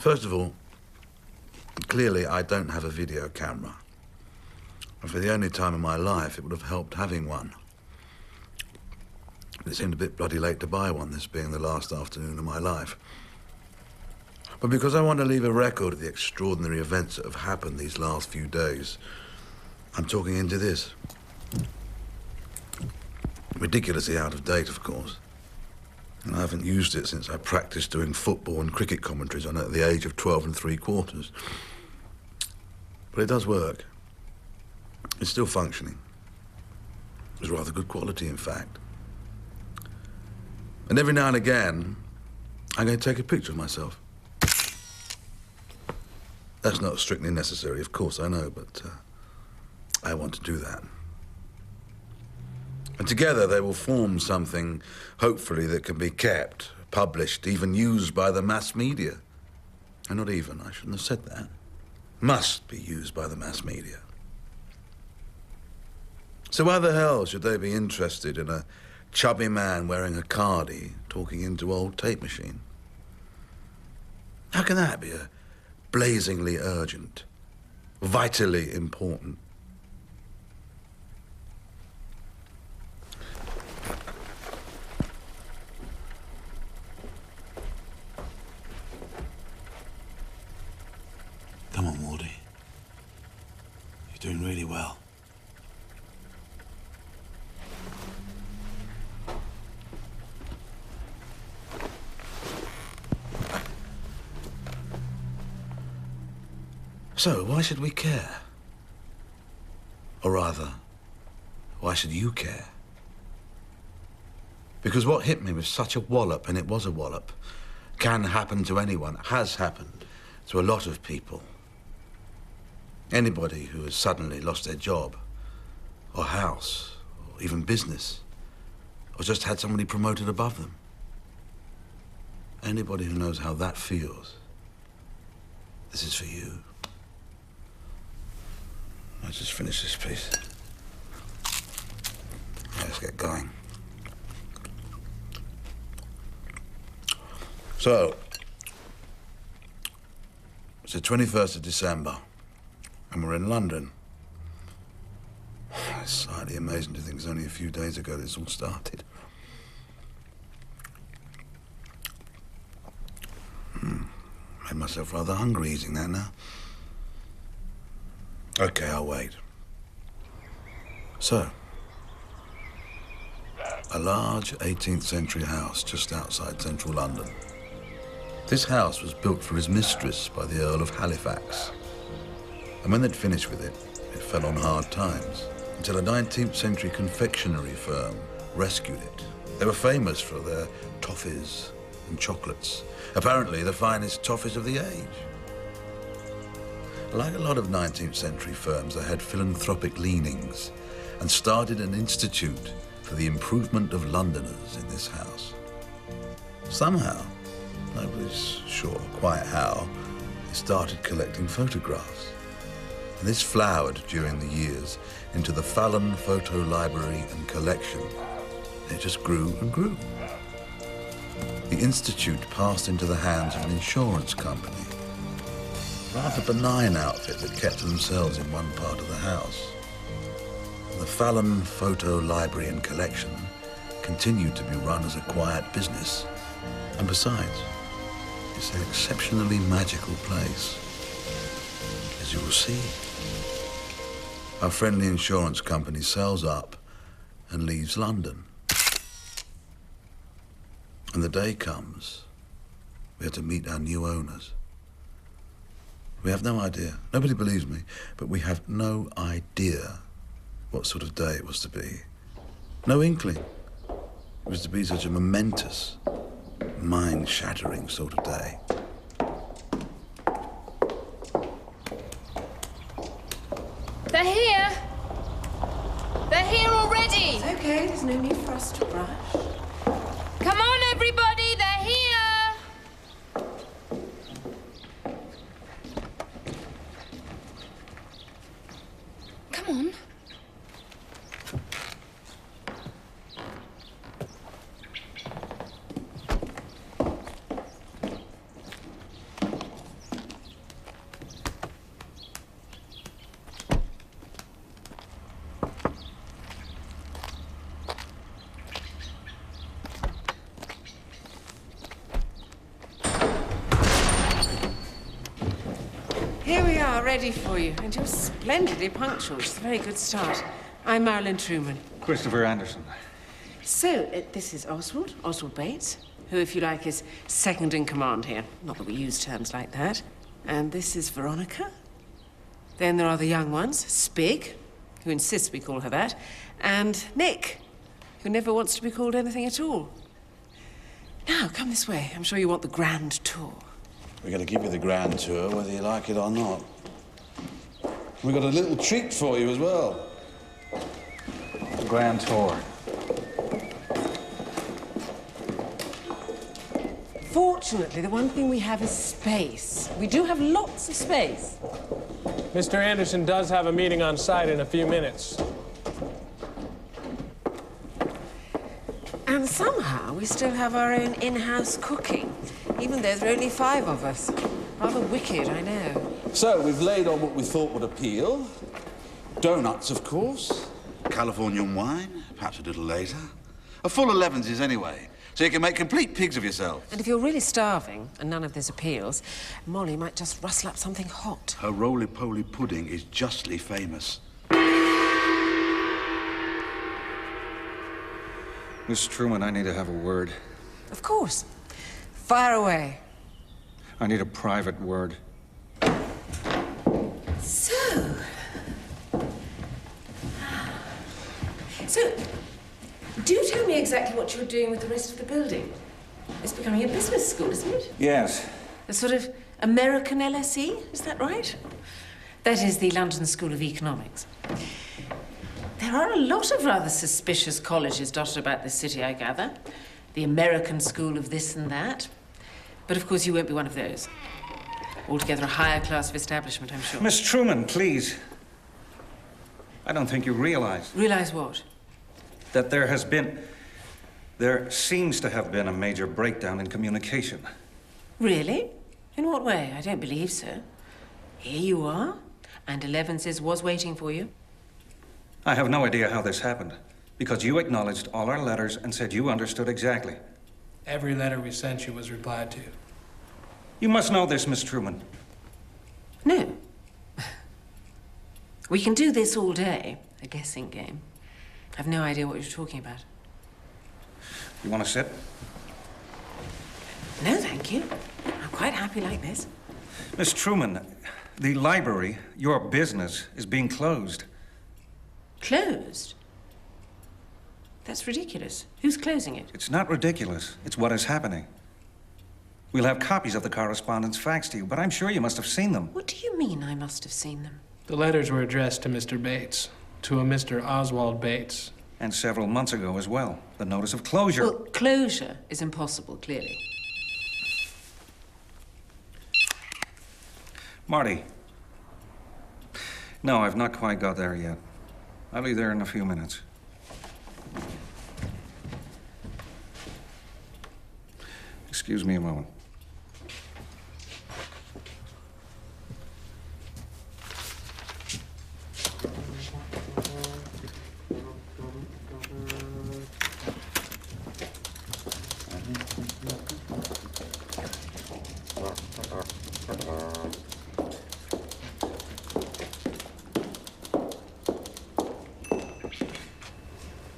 First of all, clearly I don't have a video camera. And for the only time in my life, it would have helped having one. But it seemed a bit bloody late to buy one, this being the last afternoon of my life. But because I want to leave a record of the extraordinary events that have happened these last few days, I'm talking into this. Ridiculously out of date, of course. And I haven't used it since I practiced doing football and cricket commentaries on it at the age of 12 3/4. But it does work. It's still functioning. It was rather good quality, in fact. And every now and again, I'm going to take a picture of myself. That's not strictly necessary, of course, I know, but I want to do that. And together they will form something, hopefully, that can be kept, published, even used by the mass media. And not even, I shouldn't have said that. Must be used by the mass media. So why the hell should they be interested in a chubby man wearing a cardi talking into old tape machine? How can that be a blazingly urgent, vitally important? Come on, Waldy. You're doing really well. So, why should we care? Or rather, why should you care? Because what hit me was such a wallop, and it was a wallop, can happen to anyone, has happened to a lot of people. Anybody who has suddenly lost their job, or house, or even business, or just had somebody promoted above them. Anybody who knows how that feels, this is for you. Let's just finish this piece. Let's get going. So, it's the 21st of December, and we're in London. It's slightly amazing to think it's only a few days ago this all started. Made myself rather hungry eating that now. Okay, I'll wait. So, a large 18th century house just outside central London. This house was built for his mistress by the Earl of Halifax. And when they'd finished with it, it fell on hard times until a 19th century confectionery firm rescued it. They were famous for their toffees and chocolates, apparently the finest toffees of the age. Like a lot of 19th century firms, they had philanthropic leanings and started an institute for the improvement of Londoners in this house. Somehow, nobody's sure quite how, they started collecting photographs. And this flowered during the years into the Fallon Photo Library and Collection. It just grew and grew. The institute passed into the hands of an insurance company. Rather benign outfit that kept to themselves in one part of the house. The Fallon Photo Library and Collection continued to be run as a quiet business. And besides, it's an exceptionally magical place. As you will see, our friendly insurance company sells up and leaves London. And the day comes, we have to meet our new owners. We have no idea. Nobody believes me, but we have no idea what sort of day it was to be. No inkling. It was to be such a momentous, mind-shattering sort of day. They're here! They're here already! It's okay, there's no need for us to rush. Come on, everybody, they're here! Come on. Here we are, ready for you. And you're splendidly punctual, which is a very good start. I'm Marilyn Truman. Christopher Anderson. So, this is Oswald Bates, who, if you like, is second in command here. Not that we use terms like that. And this is Veronica. Then there are the young ones, Spig, who insists we call her that, and Nick, who never wants to be called anything at all. Now, come this way. I'm sure you want the grand tour. We're going to give you the grand tour, whether you like it or not. We've got a little treat for you as well. The grand tour. Fortunately, the one thing we have is space. We do have lots of space. Mr. Anderson does have a meeting on site in a few minutes. And somehow we still have our own in-house cooking, even though there are only 5 of us. Rather wicked, I know. So, we've laid on what we thought would appeal. Donuts, of course. Californian wine, perhaps a little later. A full 11s anyway, so you can make complete pigs of yourself. And if you're really starving, and none of this appeals, Molly might just rustle up something hot. Her roly-poly pudding is justly famous. Miss Truman, I need to have a word. Of course. Fire away. I need a private word. So, do tell me exactly what you're doing with the rest of the building. It's becoming a business school, isn't it? Yes. A sort of American LSE, is that right? That is the London School of Economics. There are a lot of rather suspicious colleges dotted about this city, I gather. The American School of this and that. But of course you won't be one of those. Altogether a higher class of establishment, I'm sure. Miss Truman, please. I don't think you realize. Realize what? That there seems to have been a major breakdown in communication. Really? In what way? I don't believe so. Here you are, and 11's was waiting for you. I have no idea how this happened, because you acknowledged all our letters and said you understood exactly. Every letter we sent you was replied to. You must know this, Miss Truman. No. We can do this all day, a guessing game. I've no idea what you're talking about. You want to sit? No, thank you. I'm quite happy like this. Miss Truman, the library, your business, is being closed. Closed? That's ridiculous. Who's closing it? It's not ridiculous. It's what is happening. We'll have copies of the correspondence faxed to you, but I'm sure you must have seen them. What do you mean I must have seen them? The letters were addressed to Mr. Bates, to a Mr. Oswald Bates. And several months ago as well. The notice of closure. Well, closure is impossible, clearly. Marty. No, I've not quite got there yet. I'll be there in a few minutes. Excuse me a moment.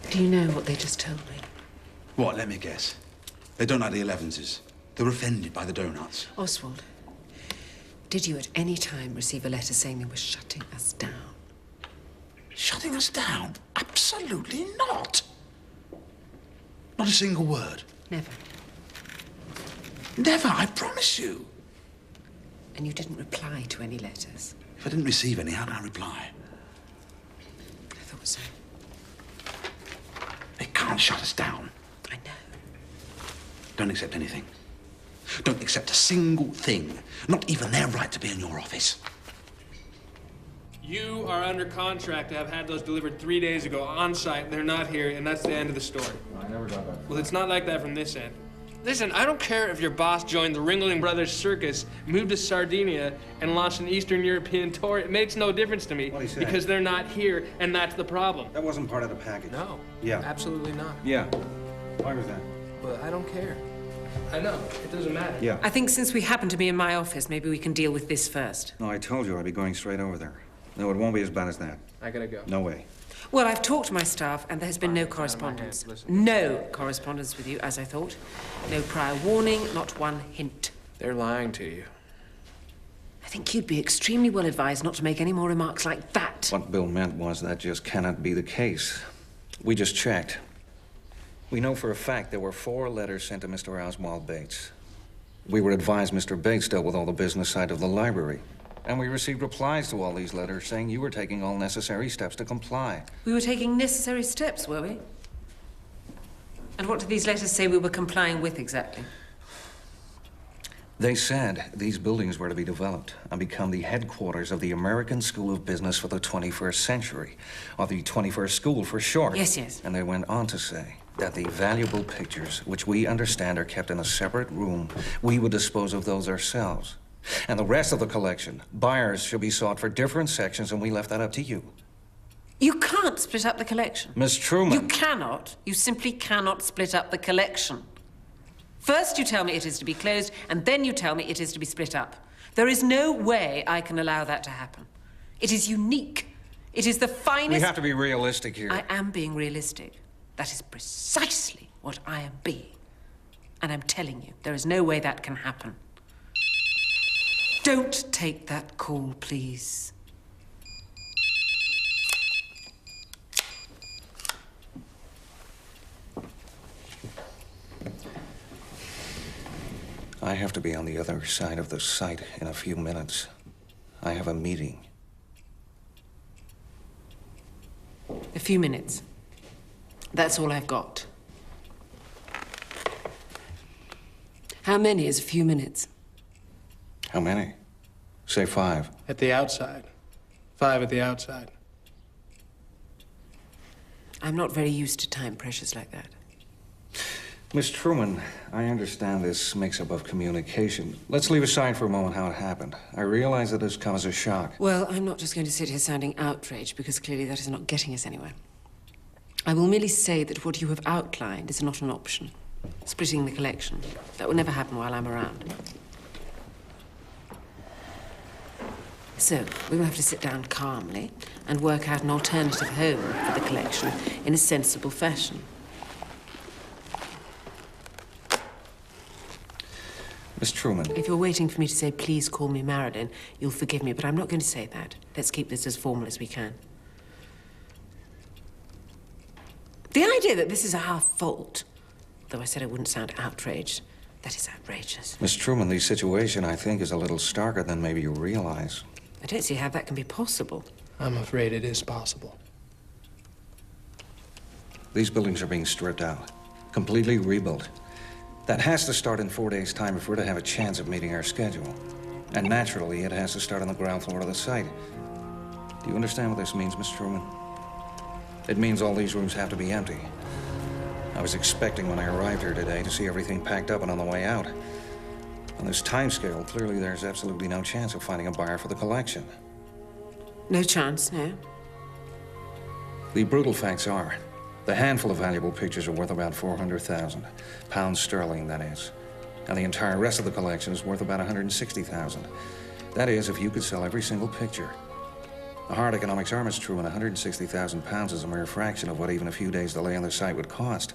Do you know what they just told me? What? Let me guess. They don't like the 11s. They were offended by the donuts. Oswald, did you at any time receive a letter saying they were shutting us down? Shutting us down? Absolutely not. Not a single word. Never. Never, I promise you. And you didn't reply to any letters? If I didn't receive any, how can I reply? I thought so. They can't shut us down. I know. Don't accept anything. Don't accept a single thing. Not even their right to be in your office. You are under contract to have had those delivered 3 days ago on site. They're not here, and that's the end of the story. I never got that. Well, it's not like that from this end. Listen, I don't care if your boss joined the Ringling Brothers Circus, moved to Sardinia, and launched an Eastern European tour. It makes no difference to me What'd he say? because they're not here, and that's the problem. That wasn't part of the package. No. Yeah. Absolutely not. Yeah. Why was that? But I don't care. I know. It doesn't matter. Yeah. I think since we happen to be in my office, maybe we can deal with this first. No, I told you I'd be going straight over there. No, it won't be as bad as that. I gotta go. No way. Well, I've talked to my staff, and there has been no correspondence. No correspondence with you, as I thought. No prior warning, not one hint. They're lying to you. I think you'd be extremely well advised not to make any more remarks like that. What Bill meant was that just cannot be the case. We just checked. We know for a fact there were 4 letters sent to Mr. Oswald Bates. We were advised Mr. Bates dealt with all the business side of the library. And we received replies to all these letters saying you were taking all necessary steps to comply. We were taking necessary steps, were we? And what did these letters say we were complying with exactly? They said these buildings were to be developed and become the headquarters of the American School of Business for the 21st century, or the 21st School for short. Yes, yes. And they went on to say that the valuable pictures, which we understand are kept in a separate room, we would dispose of those ourselves. And the rest of the collection, buyers should be sought for different sections, and we left that up to you. You can't split up the collection. Miss Truman. You cannot. You simply cannot split up the collection. First you tell me it is to be closed, and then you tell me it is to be split up. There is no way I can allow that to happen. It is unique. It is the finest... We have to be realistic here. I am being realistic. That is precisely what I am being. And I'm telling you, there is no way that can happen. Don't take that call, please. I have to be on the other side of the site in a few minutes. I have a meeting. A few minutes. That's all I've got. How many is a few minutes? How many? Say 5. At the outside. 5 at the outside. I'm not very used to time pressures like that. Miss Truman, I understand this mix-up of communication. Let's leave aside for a moment how it happened. I realize that this comes as a shock. Well, I'm not just going to sit here sounding outraged, because clearly that is not getting us anywhere. I will merely say that what you have outlined is not an option. Splitting the collection. That will never happen while I'm around. So, we will have to sit down calmly and work out an alternative home for the collection in a sensible fashion. Miss Truman. If you're waiting for me to say, please call me Marilyn, you'll forgive me, but I'm not going to say that. Let's keep this as formal as we can. The idea that this is our fault, though I said I wouldn't sound outraged, that is outrageous. Miss Truman, the situation, I think, is a little starker than maybe you realize. I don't see how that can be possible. I'm afraid it is possible. These buildings are being stripped out, completely rebuilt. That has to start in 4 days' time if we're to have a chance of meeting our schedule. And naturally, it has to start on the ground floor of the site. Do you understand what this means, Miss Truman? It means all these rooms have to be empty. I was expecting when I arrived here today to see everything packed up and on the way out. On this timescale, clearly there's absolutely no chance of finding a buyer for the collection. No chance, no. The brutal facts are, the handful of valuable pictures are worth about 400,000 pounds sterling, that is. And the entire rest of the collection is worth about 160,000. That is, if you could sell every single picture. The hard economics are, Miss Truman, 160,000 pounds is a mere fraction of what even a few days' delay on the site would cost.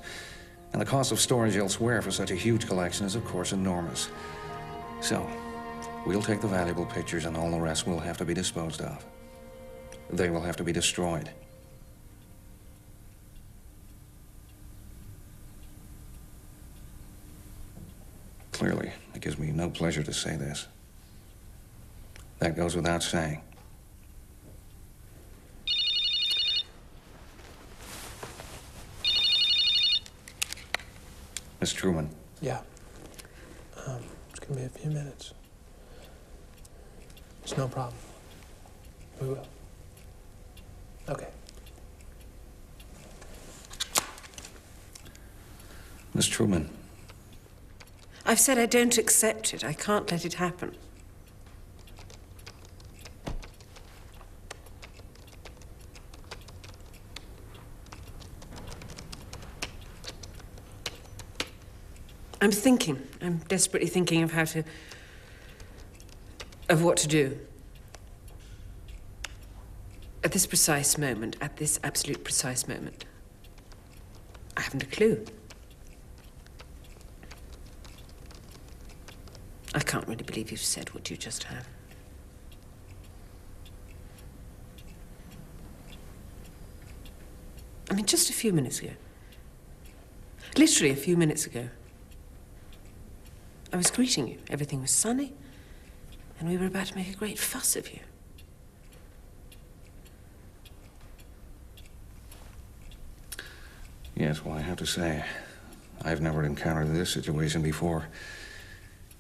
And the cost of storage elsewhere for such a huge collection is, of course, enormous. So, we'll take the valuable pictures and all the rest will have to be disposed of. They will have to be destroyed. Clearly, it gives me no pleasure to say this. That goes without saying. Miss Truman. Yeah. It's gonna be a few minutes. It's no problem. We will. Okay. Miss Truman. I've said I don't accept it. I can't let it happen. I'm thinking. I'm desperately thinking of what to do. At this precise moment, at this absolute precise moment, I haven't a clue. I can't really believe you've said what you just have. I mean, just a few minutes ago. Literally a few minutes ago. I was greeting you. Everything was sunny, and we were about to make a great fuss of you. Yes, well, I have to say, I've never encountered this situation before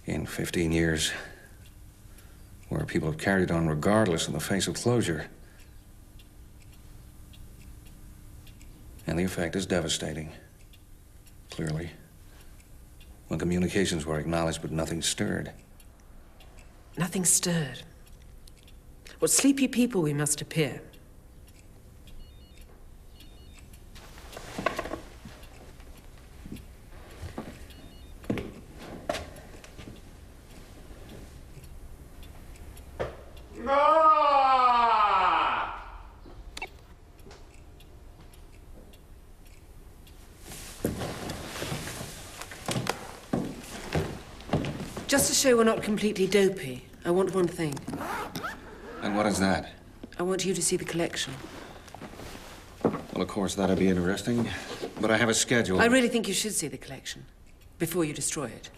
in 15 years, where people have carried on regardless in the face of closure. And the effect is devastating, clearly. When communications were acknowledged, but nothing stirred. Nothing stirred. What sleepy people we must appear. Just to show we're not completely dopey, I want one thing. And what is that? I want you to see the collection. Well, of course, that'd be interesting, but I have a schedule. I really think you should see the collection before you destroy it.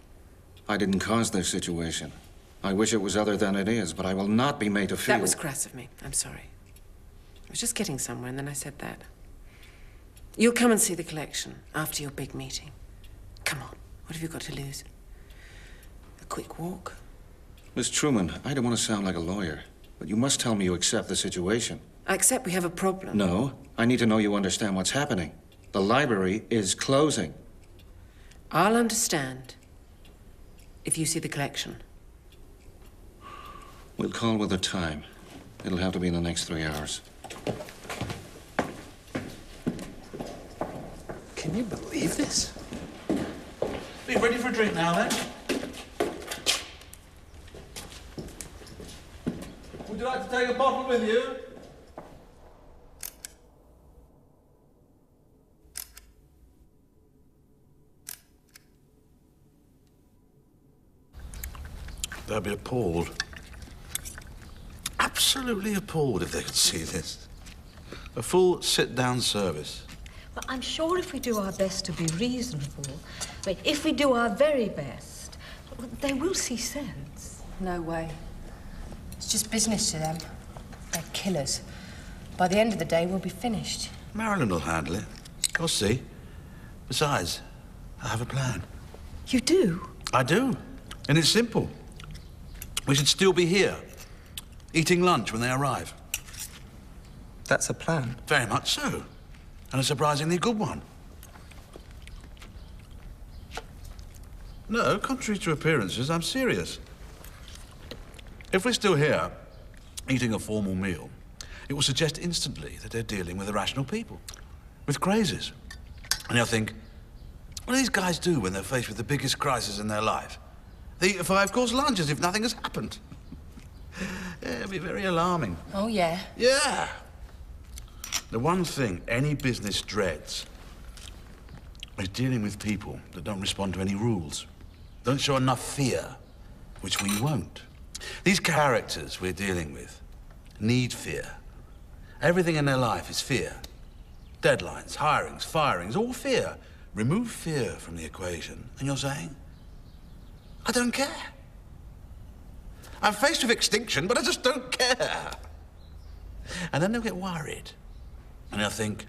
I didn't cause this situation. I wish it was other than it is, but I will not be made to feel... That was crass of me. I'm sorry. I was just getting somewhere, and then I said that. You'll come and see the collection after your big meeting. Come on. What have you got to lose? A quick walk? Miss Truman, I don't want to sound like a lawyer, but you must tell me you accept the situation. I accept we have a problem. No. I need to know you understand what's happening. The library is closing. I'll understand if you see the collection. We'll call with a time. It'll have to be in the next 3 hours. Can you believe this? Be ready for a drink now, then? Would you like to take a bottle with you? They'll be appalled. Absolutely appalled if they could see this. A full sit-down service. Well, I'm sure if we do our best to be reasonable, if we do our very best, they will see sense. No way. It's just business to them. They're killers. By the end of the day, we'll be finished. Marilyn will handle it. You'll see. Besides, I have a plan. You do? I do. And it's simple. We should still be here, eating lunch when they arrive. That's a plan. Very much so. And a surprisingly good one. No, contrary to appearances, I'm serious. If we're still here, eating a formal meal, it will suggest instantly that they're dealing with irrational people, with crazes. And they'll think, what do these guys do when they're faced with the biggest crisis in their life? They eat a 5-course lunch as if nothing has happened. Yeah, it'll be very alarming. Oh, yeah? Yeah. The one thing any business dreads is dealing with people that don't respond to any rules, don't show enough fear, which we won't. These characters we're dealing with need fear. Everything in their life is fear. Deadlines, hirings, firings, all fear. Remove fear from the equation, and you're saying, I don't care. I'm faced with extinction, but I just don't care. And then they'll get worried. And they'll think,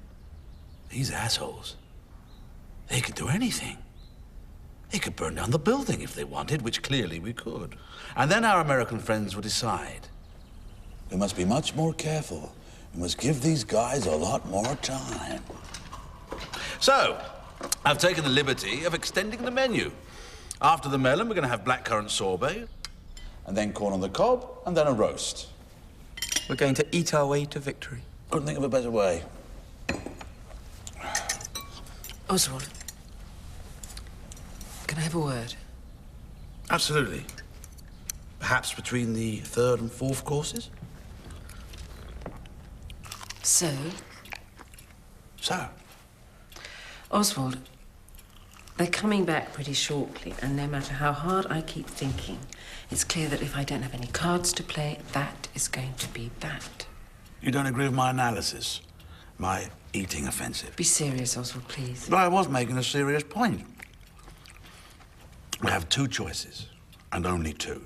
these assholes, they could do anything. They could burn down the building if they wanted, which clearly we could. And then our American friends will decide, we must be much more careful. We must give these guys a lot more time. So, I've taken the liberty of extending the menu. After the melon, we're going to have blackcurrant sorbet, and then corn on the cob, and then a roast. We're going to eat our way to victory. Couldn't think of a better way. Oswald. Can I have a word? Absolutely. Perhaps between the third and fourth courses? So, So, Oswald, they're coming back pretty shortly, and no matter how hard I keep thinking, it's clear that if I don't have any cards to play, that is going to be that. you don't agree with my analysis? My eating offensive? Be serious, Oswald, please. But I was making a serious point. We have two choices, and only two.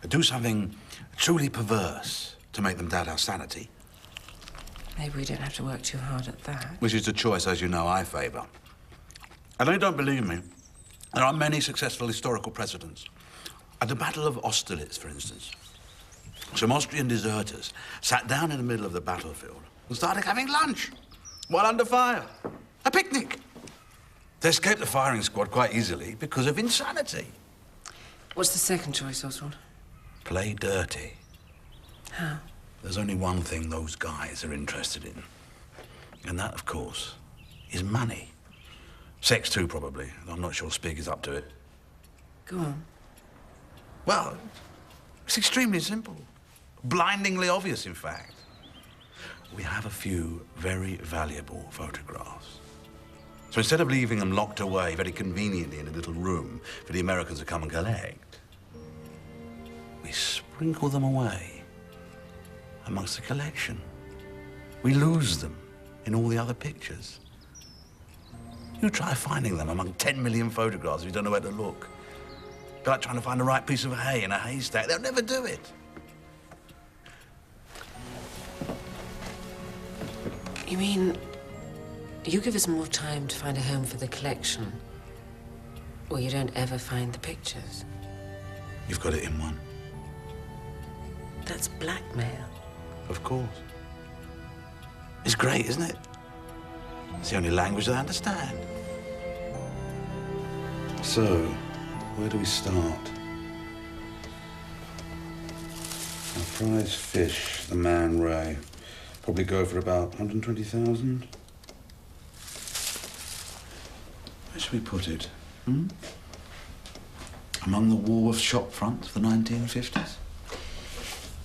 Do something truly perverse to make them doubt our sanity, Maybe we don't have to work too hard at that. which is the choice, as you know, I favour. And they don't believe me. There are many successful historical precedents. At the Battle of Austerlitz, for instance, some Austrian deserters sat down in the middle of the battlefield and started having lunch while under fire. A picnic. They escaped the firing squad quite easily because of insanity. What's the second choice, Oswald? Play dirty. How? There's only one thing those guys are interested in. And that, of course, is money. Sex too, probably. I'm not sure Spig is up to it. Go on. Well, it's extremely simple. Blindingly obvious, in fact. We have a few very valuable photographs. So instead of leaving them locked away very conveniently in a little room for the Americans to come and collect, we sprinkle them away amongst the collection. We lose them in all the other pictures. You try finding them among 10 million photographs if you don't know where to look. It's like trying to find the right piece of hay in a haystack. They'll never do it. You mean you give us more time to find a home for the collection, or you don't ever find the pictures? You've got it in one. That's blackmail. Of course. It's great, isn't it? It's the only language they understand. So, where do we start? Our prize fish, the Man Ray. Probably go for about 120,000. Where should we put it? Among the Woolworth shop fronts of the 1950s?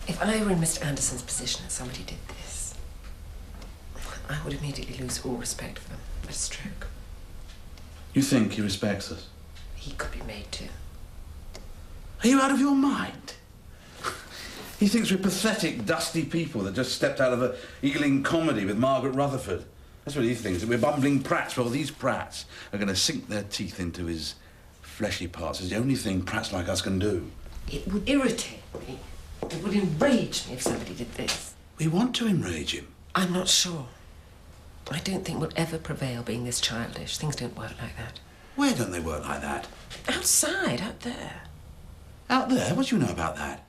If I were in Mr. Anderson's position and somebody did this, I would immediately lose all respect for them. A stroke. You think he respects us? He could be made to. Are you out of your mind? He thinks we're pathetic, dusty people that just stepped out of a Ealing comedy with Margaret Rutherford. That's what he thinks, that we're bumbling prats. Well, these prats are going to sink their teeth into his fleshy parts. It's the only thing prats like us can do. It would irritate me. It would enrage me if somebody did this. We want to enrage him. I'm not sure. I don't think we'll ever prevail being this childish. Things don't work like that. Where don't they work like that? Outside, out there. Out there? What do you know about that?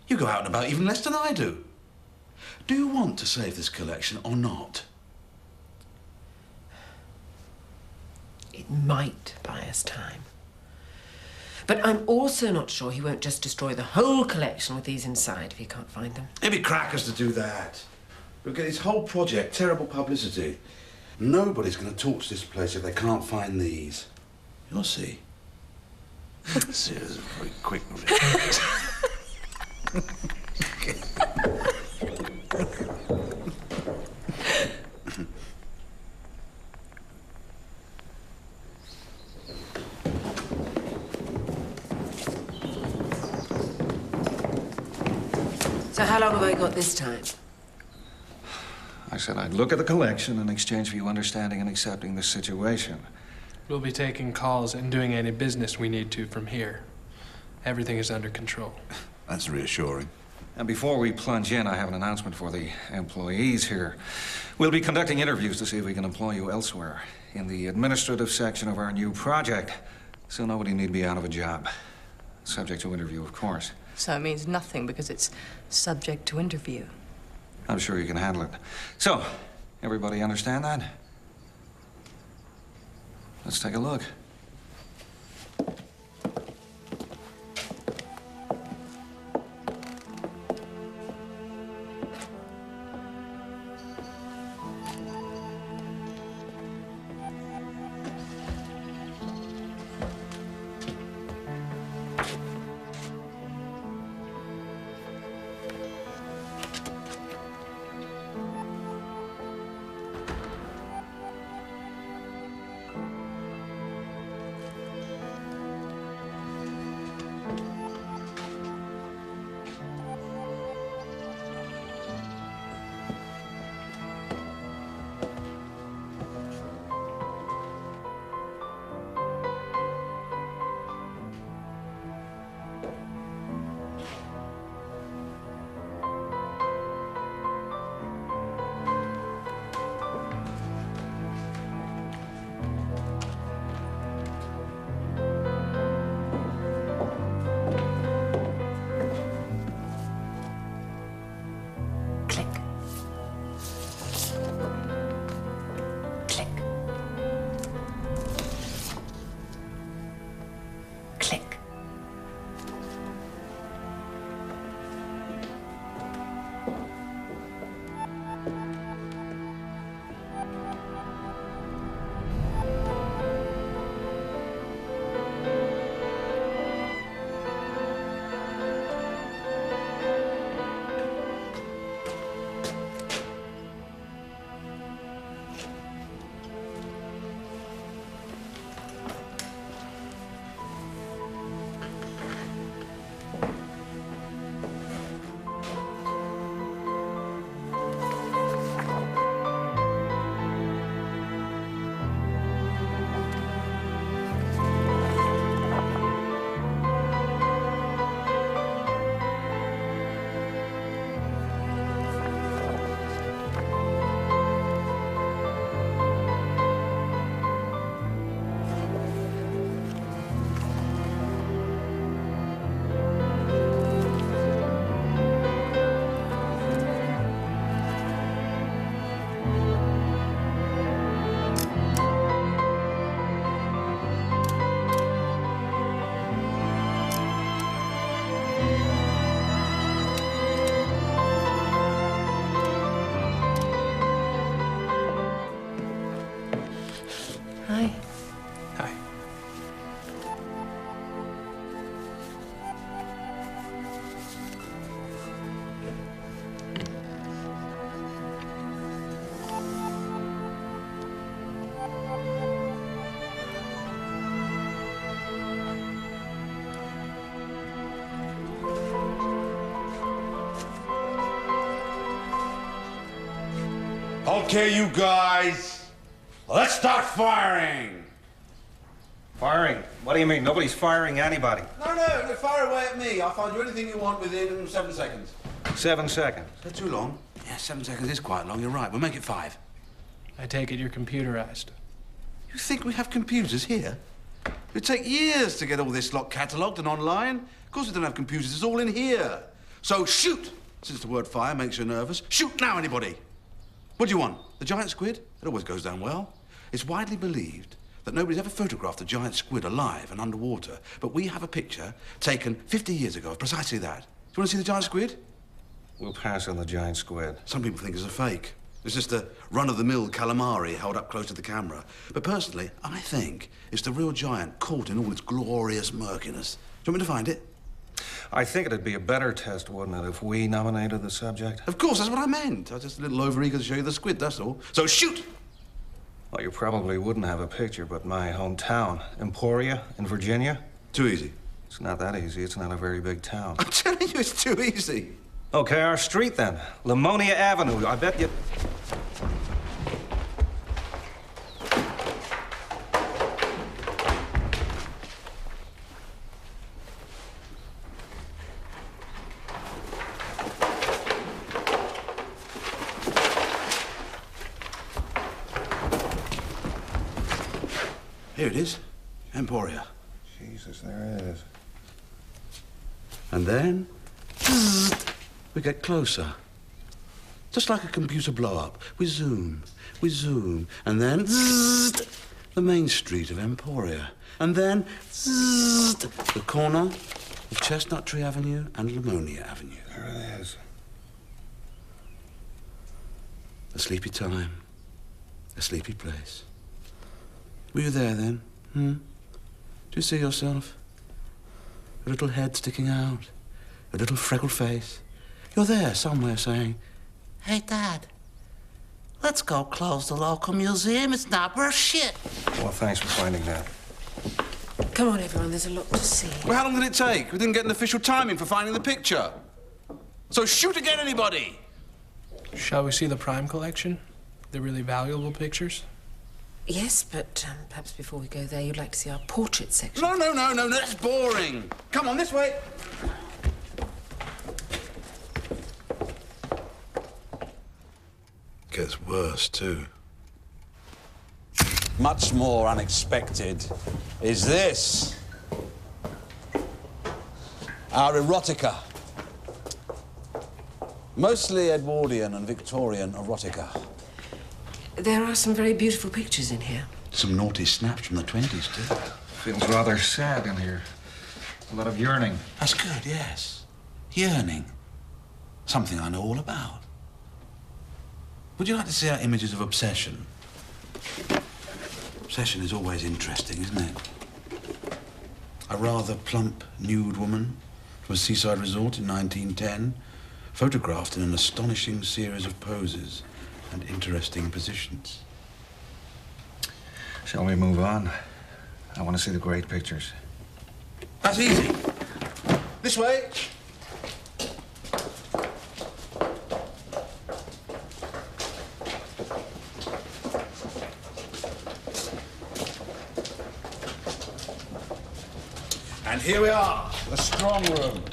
You go out and about even less than I do. Do you want to save this collection or not? It might buy us time. But I'm also not sure he won't just destroy the whole collection with these inside if he can't find them. It'd be crackers to do that. We'll get his whole project terrible publicity. Nobody's going to torch this place if they can't find these. You'll see. See, it's very quick. So how long have I got this time? I said I'd look at the collection in exchange for you understanding and accepting the situation. We'll be taking calls and doing any business we need to from here. Everything is under control. That's reassuring. And before we plunge in, I have an announcement for the employees here. We'll be conducting interviews to see if we can employ you elsewhere in the administrative section of our new project. So nobody need be out of a job. Subject to interview, of course. So it means nothing because it's subject to interview. I'm sure you can handle it. So, everybody understand that? Let's take a look. Okay, you guys. Let's start firing. Firing? What do you mean? Nobody's firing anybody. No, fire away at me. I'll find you anything you want within 7 seconds. 7 seconds. Is that too long? Yeah, 7 seconds is quite long. You're right. We'll make it 5. I take it you're computerized. You think we have computers here? It'd take years to get all this lot catalogued and online. Of course we don't have computers. It's all in here. So shoot! Since the word fire makes you nervous. Shoot now, anybody! What do you want? The giant squid? It always goes down well. It's widely believed that nobody's ever photographed a giant squid alive and underwater. But we have a picture taken 50 years ago of precisely that. Do you want to see the giant squid? We'll pass on the giant squid. Some people think it's a fake. It's just a run-of-the-mill calamari held up close to the camera. But personally, I think it's the real giant caught in all its glorious murkiness. Do you want me to find it? I think it'd be a better test, wouldn't it, if we nominated the subject? Of course, that's what I meant. I was just a little overeager to show you the squid, that's all. So shoot! Well, you probably wouldn't have a picture, but my hometown, Emporia, in Virginia. Too easy. It's not that easy. It's not a very big town. I'm telling you, it's too easy. Okay, our street then. Lamonia Avenue. I bet you... Here it is. Emporia. Jesus, there it is. And then... we get closer. Just like a computer blow-up. We zoom, and then... the main street of Emporia. And then... the corner of Chestnut Tree Avenue and Lamonia Avenue. There it is. A sleepy time. A sleepy place. Were you there then? Do you see yourself? A little head sticking out. A little freckled face. You're there somewhere saying, "Hey, Dad, let's go close the local museum. It's not worth shit." Well, thanks for finding that. Come on, everyone, there's a lot to see. Well, how long did it take? We didn't get an official timing for finding the picture. So shoot again, anybody! Shall we see the Prime collection? The really valuable pictures? Yes, but perhaps before we go there, you'd like to see our portrait section. No, that's boring. Come on, this way. Gets worse, too. Much more unexpected is this. Our erotica. Mostly Edwardian and Victorian erotica. There are some very beautiful pictures in here. Some naughty snaps from the 20s, too. Feels rather sad in here. A lot of yearning. That's good, yes. Yearning. Something I know all about. Would you like to see our images of obsession? Obsession is always interesting, isn't it? A rather plump, nude woman from a seaside resort in 1910, photographed in an astonishing series of poses and interesting positions. Shall we move on? I want to see the great pictures. That's easy. This way. And here we are, the strong room.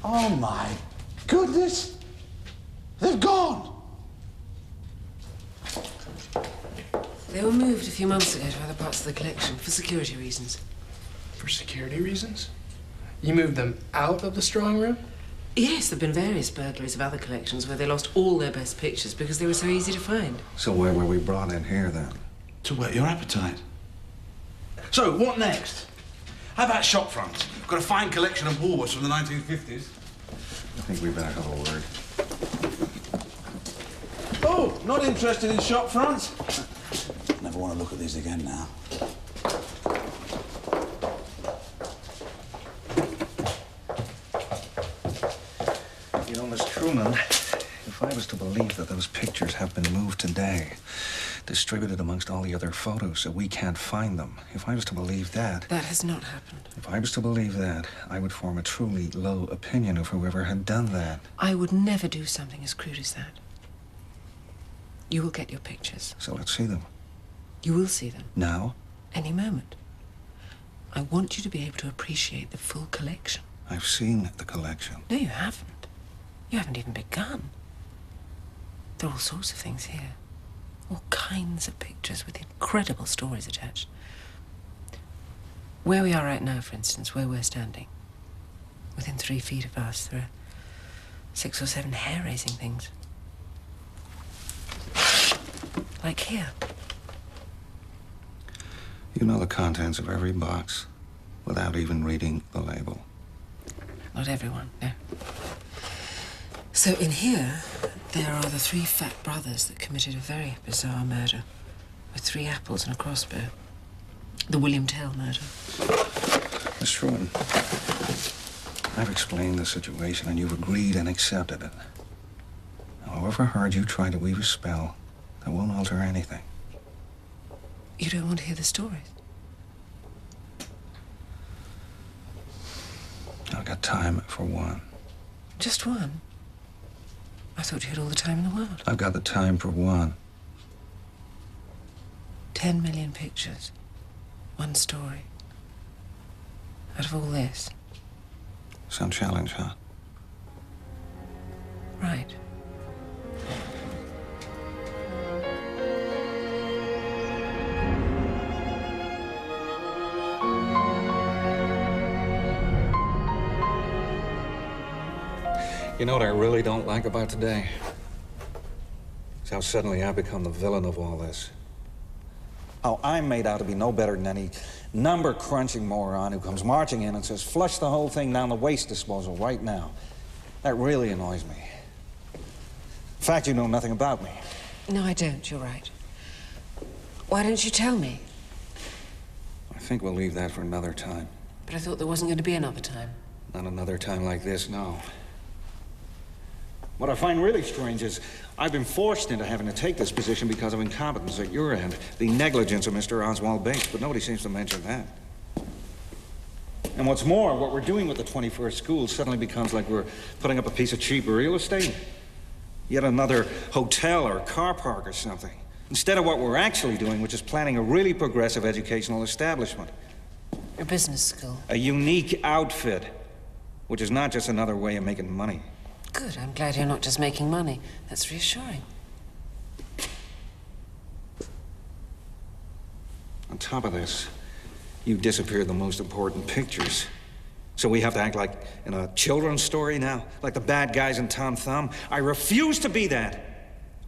Oh, my goodness. They've gone. They were moved a few months ago to other parts of the collection for security reasons. For security reasons? You moved them out of the strong room? Yes, there have been various burglaries of other collections where they lost all their best pictures because they were so easy to find. So where were we brought in here, then? To whet your appetite. So, what next? How about shop fronts? Got a fine collection of Woolworths from the 1950s. I think we better have a word. Oh, not interested in shop fronts? Never want to look at these again now. You know, Miss Truman, if I was to believe that those pictures have been moved today, distributed amongst all the other photos so we can't find them. If I was to believe that... That has not happened. If I was to believe that, I would form a truly low opinion of whoever had done that. I would never do something as crude as that. You will get your pictures. So let's see them. You will see them. Now? Any moment. I want you to be able to appreciate the full collection. I've seen the collection. No, you haven't. You haven't even begun. There are all sorts of things here. All kinds of pictures with incredible stories attached. Where we are right now, for instance, where we're standing, within 3 feet of us, there are 6 or 7 hair-raising things. Like here. You know the contents of every box without even reading the label. Not everyone, no. So in here, there are the 3 fat brothers that committed a very bizarre murder with 3 apples and a crossbow. The William Tell murder. Miss Truman, I've explained the situation and you've agreed and accepted it. However hard you try to weave a spell, that won't alter anything. You don't want to hear the stories? I've got time for one. Just one? I thought you had all the time in the world. I've got the time for one. 10 million pictures. One story. Out of all this. Some challenge, huh? Right. You know what I really don't like about today? It's how suddenly I've become the villain of all this. How I'm made out to be no better than any number-crunching moron who comes marching in and says, flush the whole thing down the waste disposal right now. That really annoys me. In fact, you know nothing about me. No, I don't. You're right. Why don't you tell me? I think we'll leave that for another time. But I thought there wasn't going to be another time. Not another time like this, no. What I find really strange is I've been forced into having to take this position because of incompetence at your end, the negligence of Mr. Oswald Bates, but nobody seems to mention that. And what's more, what we're doing with the 21st school suddenly becomes like we're putting up a piece of cheap real estate. Yet another hotel or car park or something. Instead of what we're actually doing, which is planning a really progressive educational establishment. A business school. A unique outfit, which is not just another way of making money. Good. I'm glad you're not just making money. That's reassuring. On top of this, you disappeared the most important pictures. So we have to act like in a children's story now? Like the bad guys in Tom Thumb? I refuse to be that.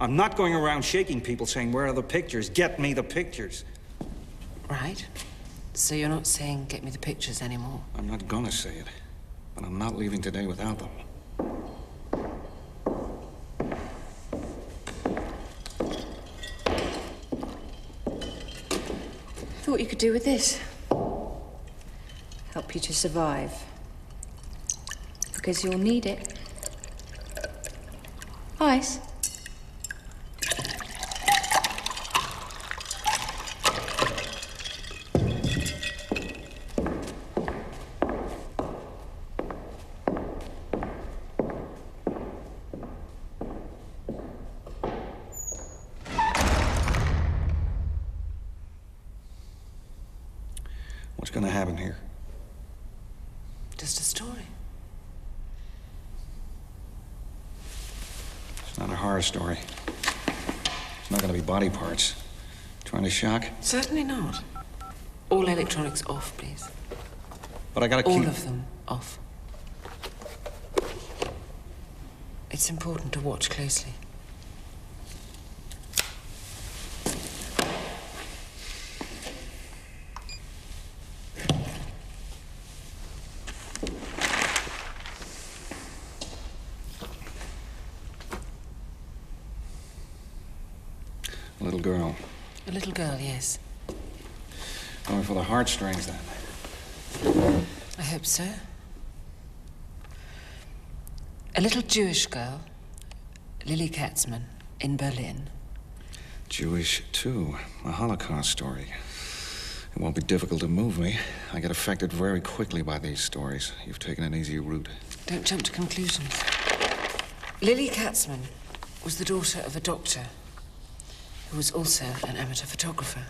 I'm not going around shaking people saying, where are the pictures? Get me the pictures. Right. So you're not saying, get me the pictures anymore? I'm not gonna say it. But I'm not leaving today without them. Thought you could do with this. Help you to survive. Because you'll need it. Ice. What's gonna happen here? Just a story. It's not a horror story. It's not gonna be body parts. Trying to shock? Certainly not. All electronics off, please. But I gotta keep... All of them off. It's important to watch closely. A little girl. A little girl, yes. Going for the heartstrings, then. I hope so. A little Jewish girl, Lily Katzman, in Berlin. Jewish, too. A Holocaust story. It won't be difficult to move me. I get affected very quickly by these stories. You've taken an easy route. Don't jump to conclusions. Lily Katzman was the daughter of a doctor who was also an amateur photographer.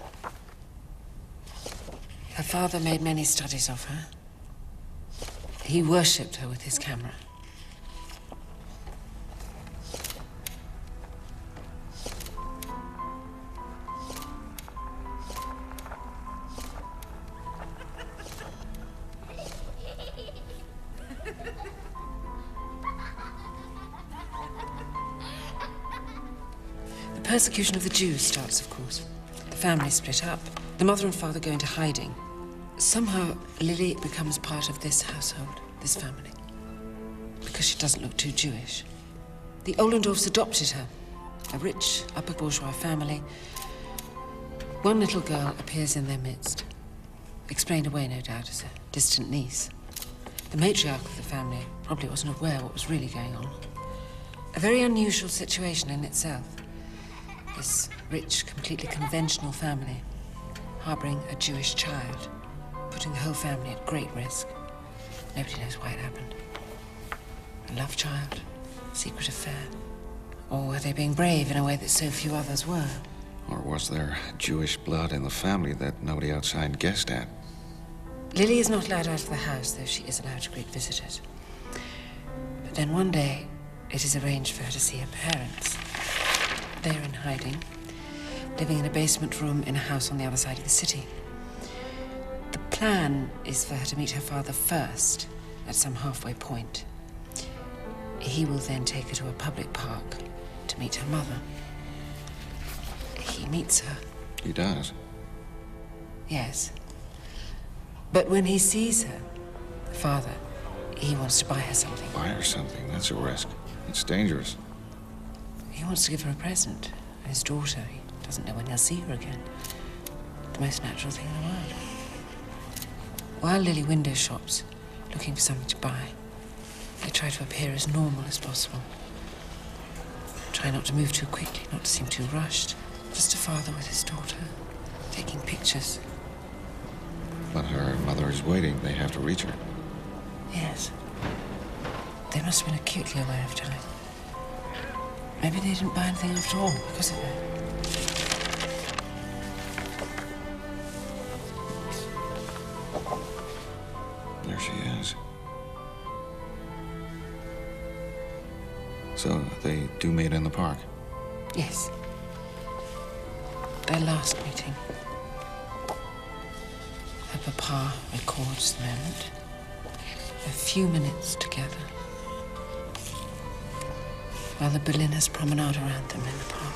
Her father made many studies of her. He worshipped her with his camera. The persecution of the Jews starts, of course. The family split up. The mother and father go into hiding. Somehow, Lily becomes part of this household, this family, because she doesn't look too Jewish. The Ollendorfs adopted her, a rich, upper bourgeois family. One little girl appears in their midst, explained away, no doubt, as a distant niece. The matriarch of the family probably wasn't aware what was really going on. A very unusual situation in itself. This rich, completely conventional family, harboring a Jewish child, putting the whole family at great risk. Nobody knows why it happened. A love child, secret affair. Or were they being brave in a way that so few others were? Or was there Jewish blood in the family that nobody outside guessed at? Lily is not allowed out of the house, though she is allowed to greet visitors. But then one day, it is arranged for her to see her parents. They're in hiding, living in a basement room in a house on the other side of the city. The plan is for her to meet her father first, at some halfway point. He will then take her to a public park to meet her mother. He meets her. He does. Yes. But when he sees her, the father, he wants to buy her something. Buy her something? That's a risk. It's dangerous. He wants to give her a present. His daughter, he doesn't know when he'll see her again. The most natural thing in the world. While Lily window shops, looking for something to buy, they try to appear as normal as possible. Try not to move too quickly, not to seem too rushed. Just a father with his daughter, taking pictures. But her mother is waiting. They have to reach her. Yes. They must have been acutely aware of time. Maybe they didn't buy anything after all because of her. There she is. So they do meet in the park? Yes. Their last meeting. Her papa records the moment. A few minutes together. While the Berliners promenade around them in the park.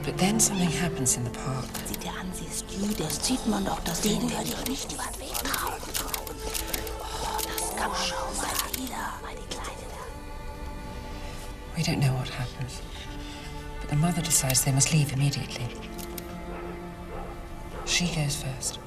But then something happens in the park. Sieht er an, sie ist jüdisch. Sieht man doch, das sehen wir doch nicht über den Weg trauen. Oh, das kann man schon mal wieder. Meine Kleine da. We don't know what happens. But the mother decides they must leave immediately. She goes first.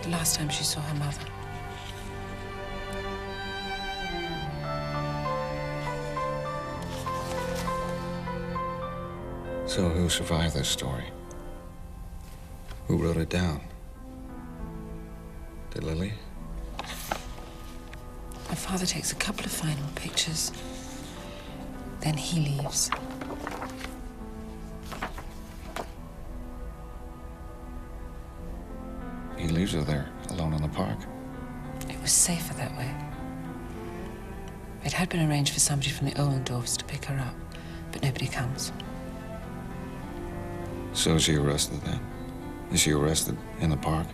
The last time she saw her mother. So who survived this story? Who wrote it down? Did Lily? My father takes a couple of final pictures. Then he leaves. He leaves her there, alone in the park. It was safer that way. It had been arranged for somebody from the Ollendorfs to pick her up, but nobody comes. So is she arrested then? Is she arrested in the park?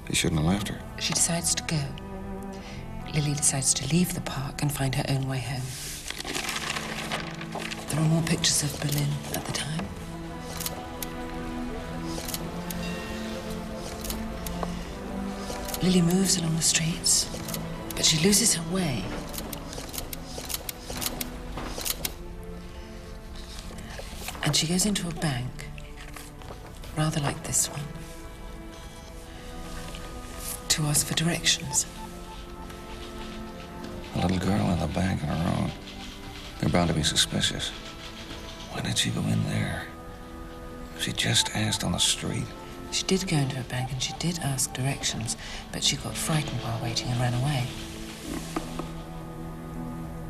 He shouldn't have left her. She decides to go. Lily decides to leave the park and find her own way home. There are more pictures of Berlin at the time. Lily moves along the streets, but she loses her way And she goes into a bank, rather like this one, to ask for directions. A little girl in the bank on her own. They're bound to be suspicious. Why did she go in there? She just asked on the street. She did go into a bank and she did ask directions, but she got frightened while waiting and ran away.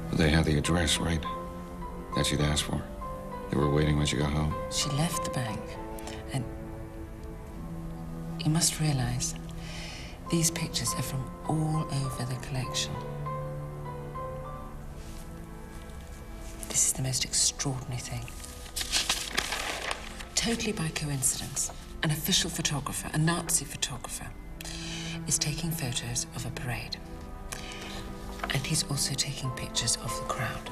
But they had the address, right? That she'd asked for. They were waiting when she got home. She left the bank, and you must realize these pictures are from all over the collection. This is the most extraordinary thing. Totally by coincidence, an official photographer, a Nazi photographer, is taking photos of a parade. And he's also taking pictures of the crowd.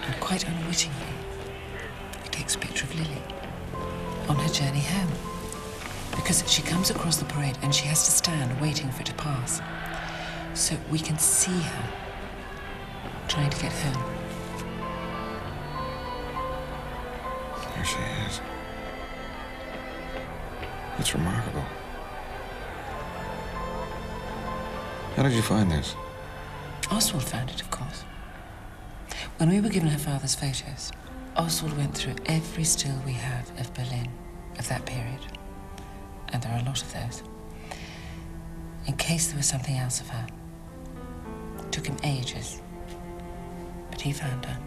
And quite unwittingly, he takes a picture of Lily on her journey home. Because she comes across the parade and she has to stand waiting for it to pass. So we can see her trying to get home. There she is. It's remarkable. How did you find this? Oswald found it, of course. When we were given her father's photos, Oswald went through every still we have of Berlin, of that period. And there are a lot of those. In case there was something else of her. It took him ages. But he found her.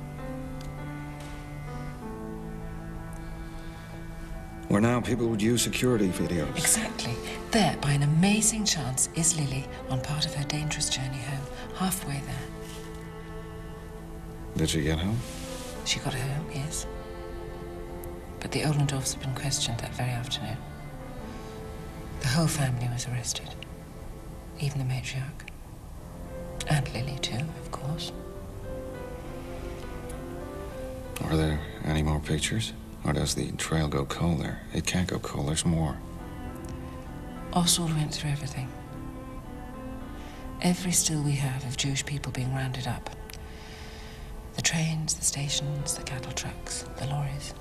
Where now people would use security videos. Exactly. There, by an amazing chance, is Lily on part of her dangerous journey home, halfway there. Did she get home? She got home, yes. But the Ohlendorfs had been questioned that very afternoon. The whole family was arrested. Even the matriarch. And Lily, too, of course. Are there any more pictures? Or does the trail go cold there? It can't go cold, there's more. Oswald went through everything. Every still we have of Jewish people being rounded up. The trains, the stations, the cattle trucks, the lorries.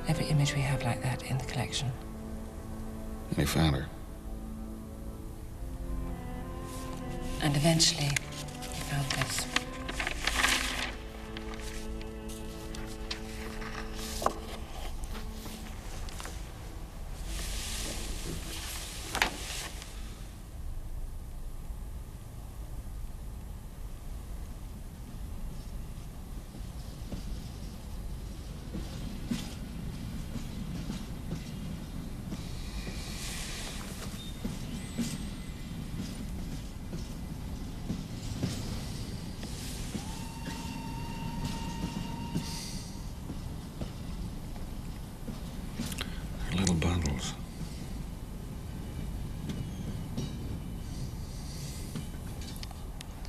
Every image we have like that in the collection. And he found her. And eventually, he found this. Little bundles.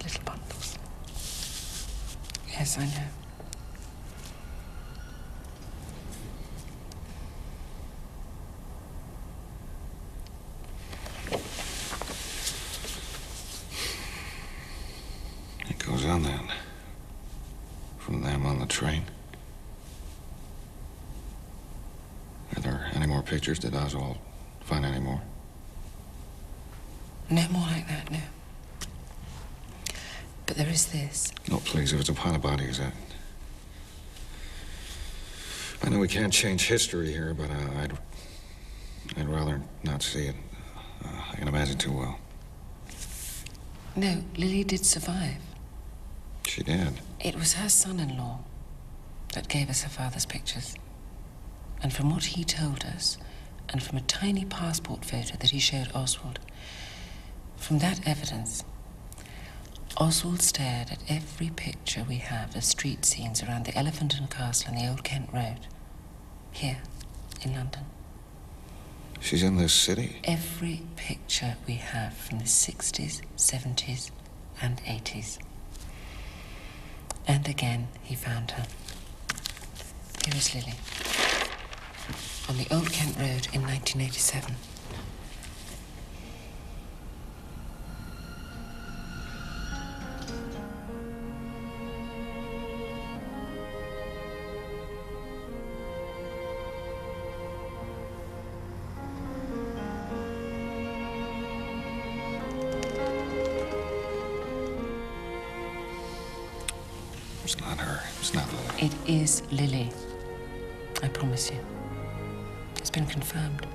Little bundles. Yes, I know. It goes on then. From them on the train. Are there any more pictures? Did Oswald find any more? No more like that, no. But there is this. No, please, if it's a pile of bodies, I know we can't change history here, but I'd rather not see it. I can imagine too well. No, Lily did survive. She did. It was her son-in-law that gave us her father's pictures. And from what he told us, and from a tiny passport photo that he showed Oswald, from that evidence, Oswald stared at every picture we have of street scenes around the Elephant and Castle and the Old Kent Road, here in London. She's in this city? Every picture we have from the 60s, 70s, and 80s. And again, he found her. Here is Lily. On the Old Kent Road in 1987. It's not her. It's not Lily. It is Lily. I promise you. It's been confirmed.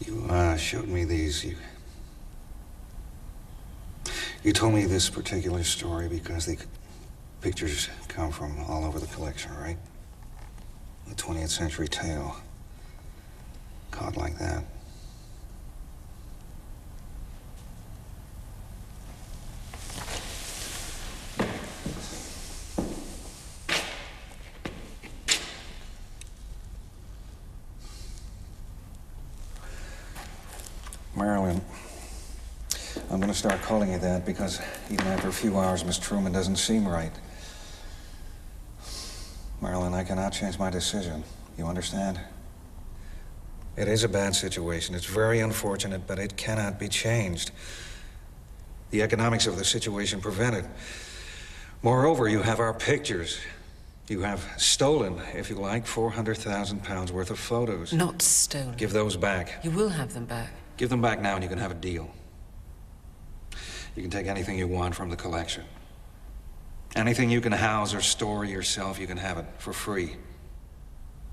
You showed me these. You told me this particular story because the pictures come from all over the collection, right? A 20th century tale. Caught like that. Marilyn, I'm going to start calling you that because even after a few hours, Miss Truman doesn't seem right. Marilyn, I cannot change my decision. You understand? It is a bad situation. It's very unfortunate, but it cannot be changed. The economics of the situation prevent it. Moreover, you have our pictures. You have stolen, if you like, 400,000 pounds worth of photos. Not stolen. Give those back. You will have them back. Give them back now and you can have a deal. You can take anything you want from the collection. Anything you can house or store yourself, you can have it for free.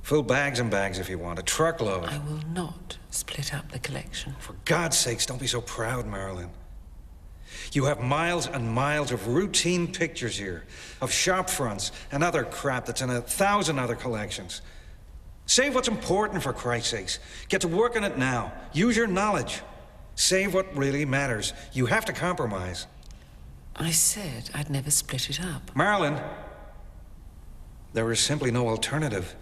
Fill bags and bags if you want, a truckload. I will not split up the collection. For God's sakes, don't be so proud, Marilyn. You have miles and miles of routine pictures here, of shop fronts and other crap that's in 1,000 other collections. Save what's important, for Christ's sakes. Get to work on it now. Use your knowledge. Save what really matters. You have to compromise. I said I'd never split it up. Marilyn, there is simply no alternative.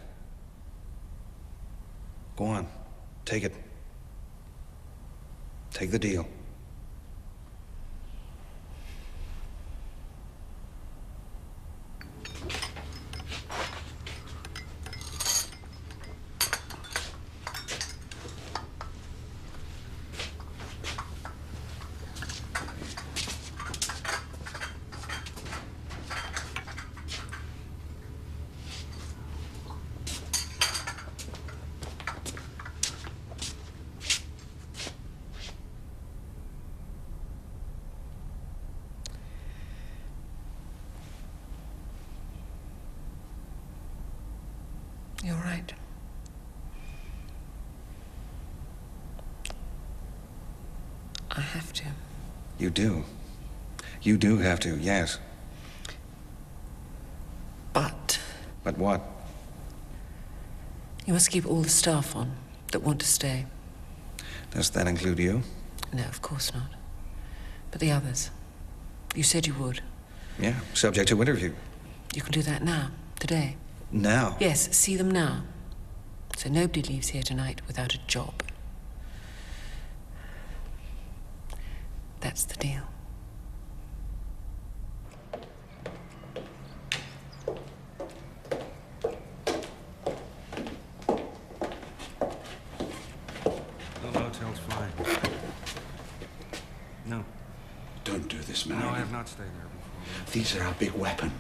Go on. Take it. Take the deal. You're right. I have to. You do. You do have to, yes. But But what? you must keep all the staff on that want to stay. Does that include you? No, of course not. But the others. You said you would. Yeah, subject to interview. You can do that now, today. Now? Yes, see them now. So nobody leaves here tonight without a job. That's the deal. No, hotel's fine. No. Don't do this, No, man. I have not stayed there before. These are our big weapon.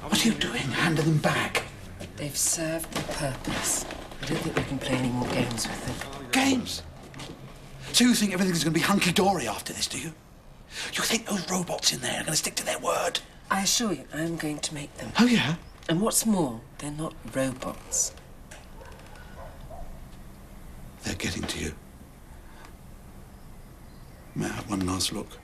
What are you doing? Handing them back. They've served their purpose. I don't think we can play any more games with them. Games? So you think everything's going to be hunky-dory after this, do you? You think those robots in there are going to stick to their word? I assure you, I'm going to make them. Oh, yeah? And what's more, they're not robots. They're getting to you. May I have one last look?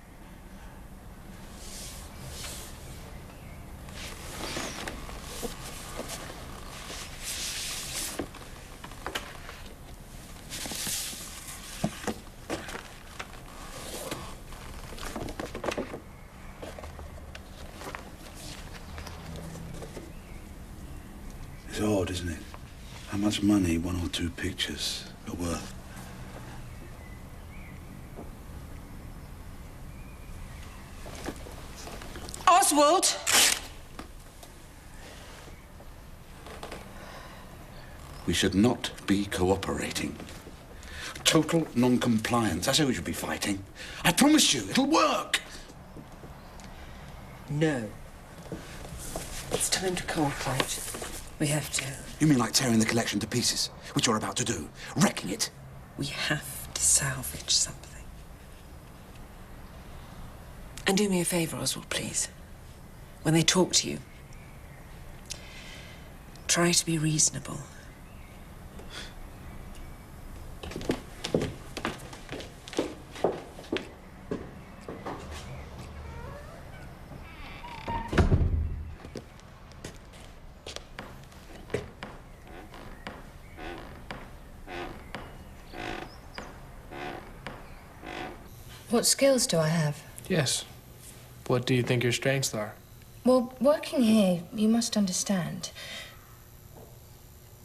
It's odd, isn't it? How much money one or two pictures are worth. Oswald! We should not be cooperating. Total non-compliance. That's who we should be fighting. I promise you, it'll work. No. It's time to cooperate. We have to. You mean like tearing the collection to pieces, which you're about to do? Wrecking it? We have to salvage something. And do me a favor, Oswald, please. When they talk to you, try to be reasonable. What skills do I have? Yes. What do you think your strengths are? Well, working here, you must understand.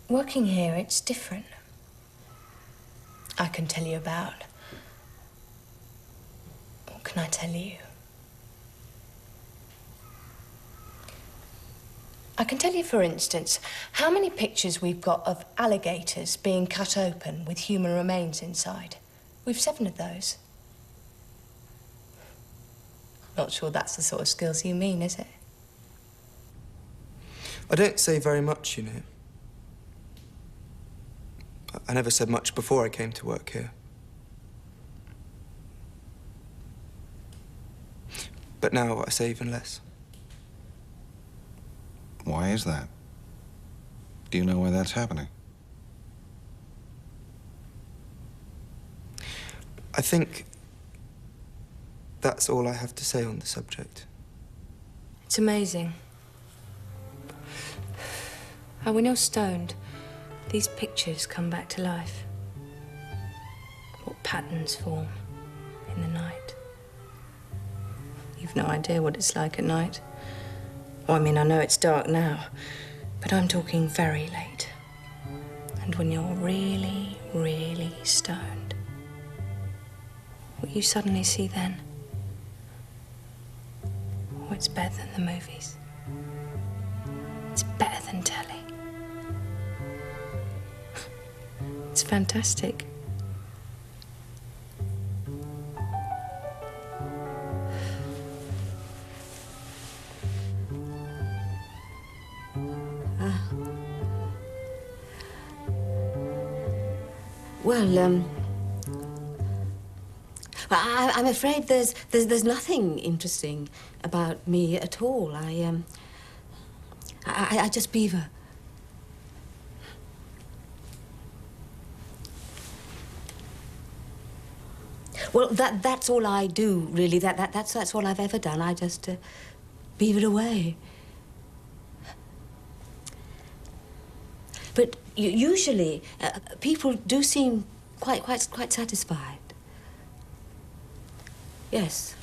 Working here, it's different. I can tell you about. What can I tell you? I can tell you, for instance, how many pictures we've got of alligators being cut open with human remains inside. We've 7 of those. Not sure that's the sort of skills you mean, is it? I don't say very much, you know. I never said much before I came to work here. But now I say even less. Why is that? Do you know why that's happening? I think that's all I have to say on the subject. It's amazing. How when you're stoned, these pictures come back to life. What patterns form in the night. You've no idea what it's like at night. Well, I mean, I know it's dark now, but I'm talking very late. And when you're really, really stoned, what you suddenly see then, oh, it's better than the movies. It's better than telly. It's fantastic. Well, I'm afraid there's nothing interesting about me at all. I just beaver. Well, that's all I do, really. That's all I've ever done. I just beaver away. But usually, people do seem quite satisfied. Yes.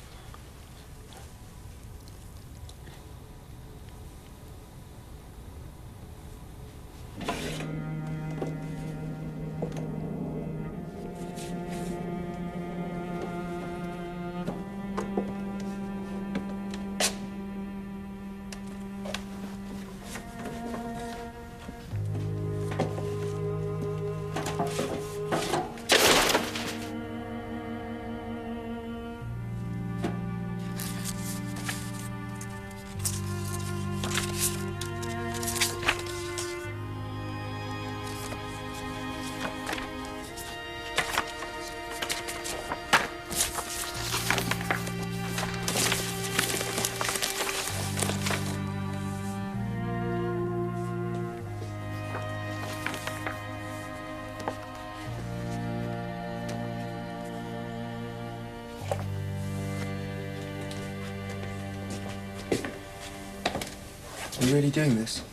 Are you really doing this?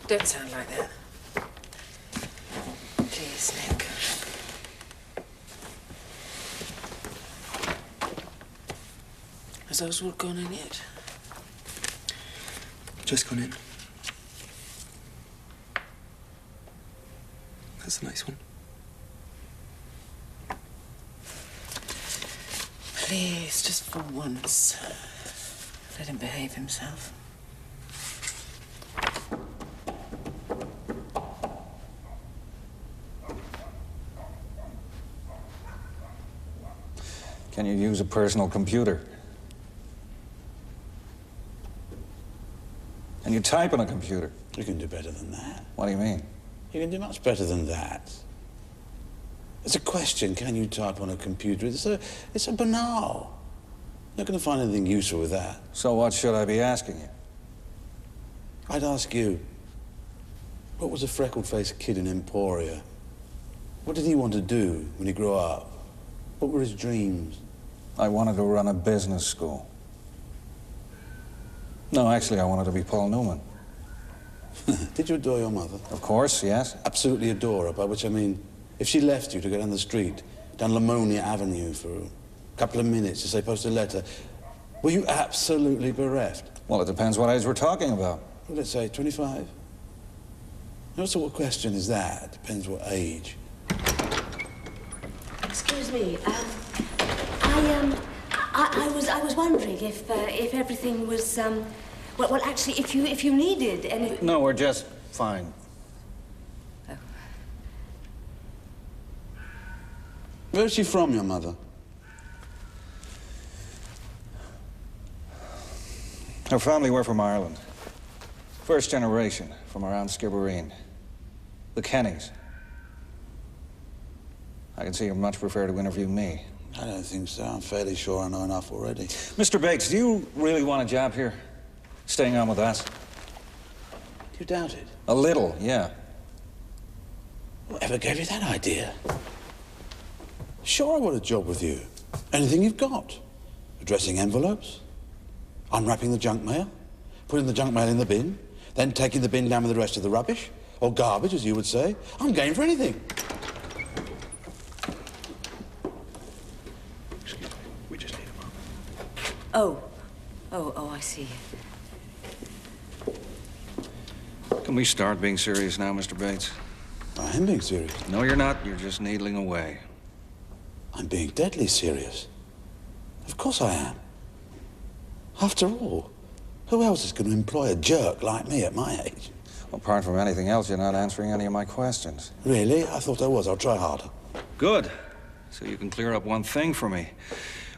Don't sound like that. Please, Nick. Has Oswald gone in yet? Just gone in. That's a nice one. Please, just for once, let him behave himself. Can you use a personal computer? Can you type on a computer? You can do better than that. What do you mean? You can do much better than that. It's a question, can you type on a computer? It's a banal. You're not going to find anything useful with that. So what should I be asking you? I'd ask you, what was a freckled-faced kid in Emporia? What did he want to do when he grew up? What were his dreams? I wanted to run a business school. No, actually, I wanted to be Paul Newman. Did you adore your mother? Of course, yes. Absolutely adore her, by which I mean, if she left you to go down the street, down Lamonia Avenue for a couple of minutes to say post a letter, were you absolutely bereft? Well, it depends what age we're talking about. Well, let's say 25. What sort of question is that? Depends what age. Excuse me. I was wondering if everything was well, actually, if you needed any. No, we're just fine. Oh. Where's she from, your mother? Her family were from Ireland. First generation from around Skibbereen. The Kennys. I can see you much prefer to interview me. I don't think so. I'm fairly sure I know enough already. Mr. Bates, do you really want a job here? Staying on with us? You doubt it? A little, yeah. Whatever gave you that idea? Sure, I want a job with you. Anything you've got. Addressing envelopes, unwrapping the junk mail, putting the junk mail in the bin, then taking the bin down with the rest of the rubbish, or garbage, as you would say. I'm game for anything. Excuse me, we just need a moment. Oh, I see. Can we start being serious now, Mr. Bates? I am being serious. No, you're not. You're just needling away. I'm being deadly serious. Of course I am. After all, who else is going to employ a jerk like me at my age? Apart from anything else, you're not answering any of my questions. Really? I thought I was. I'll try harder. Good. So you can clear up one thing for me.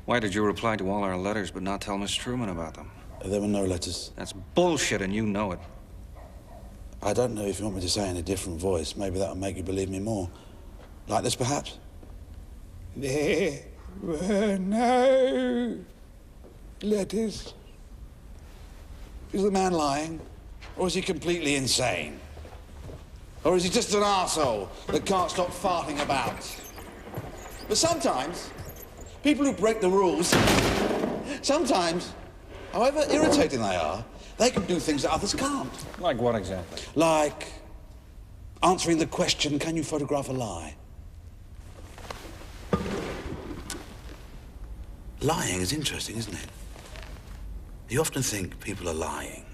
Why did you reply to all our letters but not tell Miss Truman about them? There were no letters. That's bullshit, and you know it. I don't know if you want me to say in a different voice. Maybe that'll make you believe me more. Like this, perhaps? There were no letters. Is the man lying? Or is he completely insane? Or is he just an arsehole that can't stop farting about? But sometimes, people who break the rules, sometimes, however irritating they are, they can do things that others can't. Like what exactly? Like answering the question, can you photograph a lie? Lying is interesting, isn't it? You often think people are lying.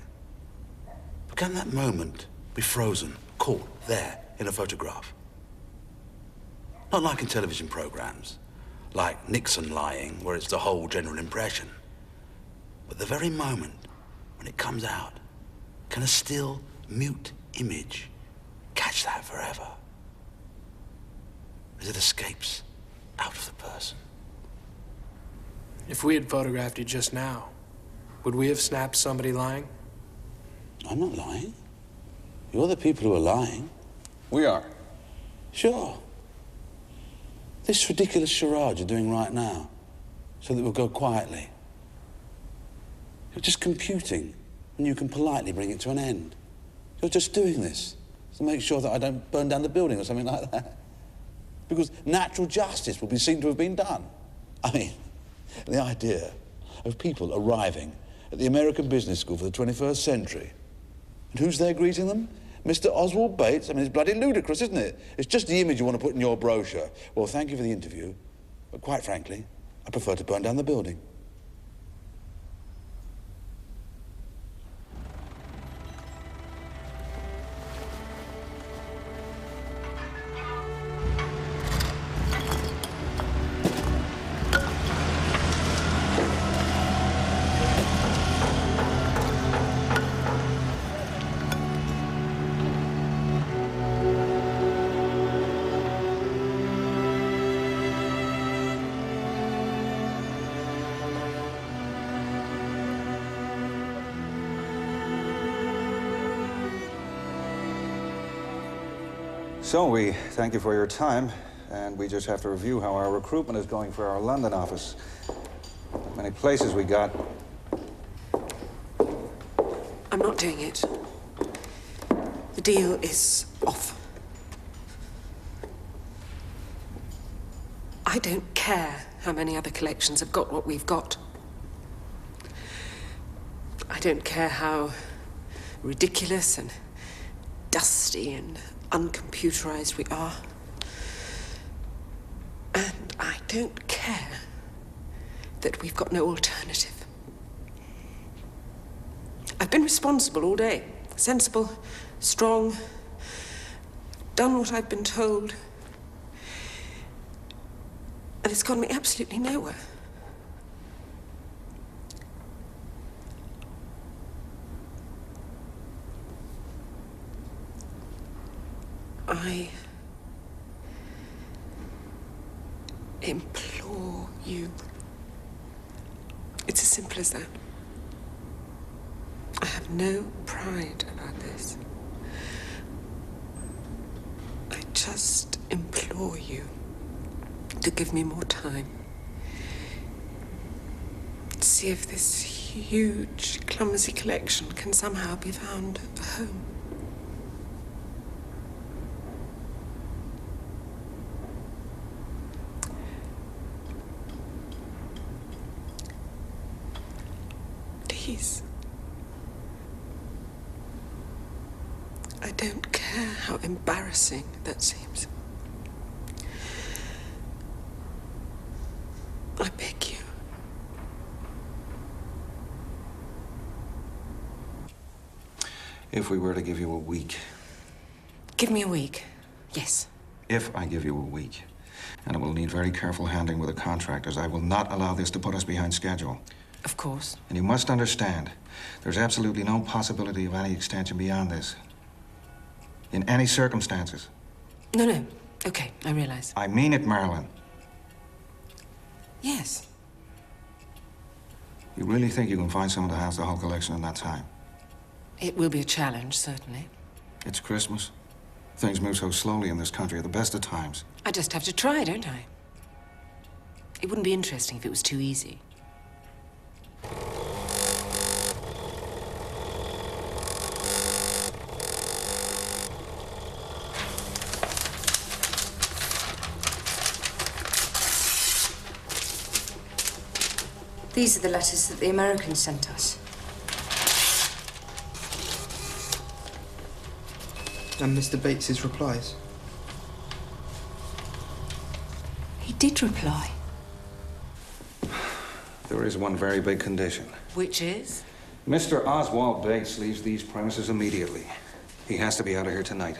But can that moment be frozen, caught there in a photograph? Not like in television programs, like Nixon lying, where it's the whole general impression. But the very moment when it comes out, can a still, mute image catch that forever? As it escapes out of the person. If we had photographed you just now, would we have snapped somebody lying? I'm not lying. You're the people who are lying. We are. Sure. This ridiculous charade you're doing right now, so that we'll go quietly. You're just computing, and you can politely bring it to an end. You're just doing this to make sure that I don't burn down the building or something like that. Because natural justice will be seen to have been done. I mean, the idea of people arriving at the American Business School for the 21st century And who's there greeting them? Mr. Oswald Bates? I mean, it's bloody ludicrous, isn't it? It's just the image you want to put in your brochure. Well, thank you for the interview. But quite frankly, I prefer to burn down the building. So we thank you for your time, and we just have to review how our recruitment is going for our London office. Many places we got. I'm not doing it. The deal is off. I don't care how many other collections have got what we've got. I don't care how ridiculous and dusty and uncomputerized we are. And I don't care that we've got no alternative. I've been responsible all day. Sensible, strong, done what I've been told. And it's got me absolutely nowhere. I implore you. It's as simple as that. I have no pride about this. I just implore you to give me more time. See if this huge, clumsy collection can somehow be found a home. Please. I don't care how embarrassing that seems. I beg you. If we were to give you a week. Give me a week. Yes. If I give you a week, and it will need very careful handling with the contractors, I will not allow this to put us behind schedule. Of course. And you must understand, there's absolutely no possibility of any extension beyond this. In any circumstances. No. Okay, I realize. I mean it, Marilyn. Yes. You really think you can find someone to house the whole collection in that time? It will be a challenge, certainly. It's Christmas. Things move so slowly in this country at the best of times. I just have to try, don't I? It wouldn't be interesting if it was too easy. These are the letters that the Americans sent us. And Mr. Bates's replies. He did reply. There is one very big condition. Which is? Mr. Oswald Bates leaves these premises immediately. He has to be out of here tonight.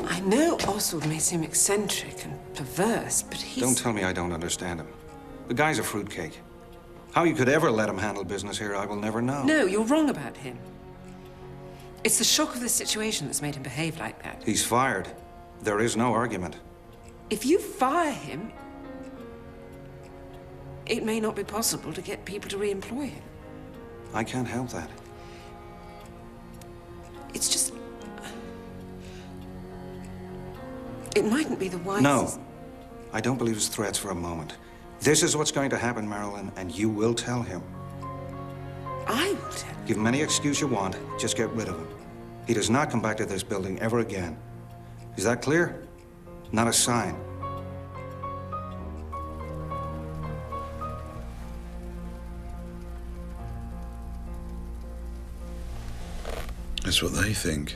I know Oswald may seem eccentric and perverse, but he's... Don't tell me I don't understand him. The guy's a fruitcake. How you could ever let him handle business here, I will never know. No, you're wrong about him. It's the shock of the situation that's made him behave like that. He's fired. There is no argument. If you fire him, it may not be possible to get people to re-employ him. I can't help that. It's just... It mightn't be the wisest... No. I don't believe his threats for a moment. This is what's going to happen, Marilyn, and you will tell him. I will tell him? Give him any excuse you want, just get rid of him. He does not come back to this building ever again. Is that clear? Not a sign. That's what they think.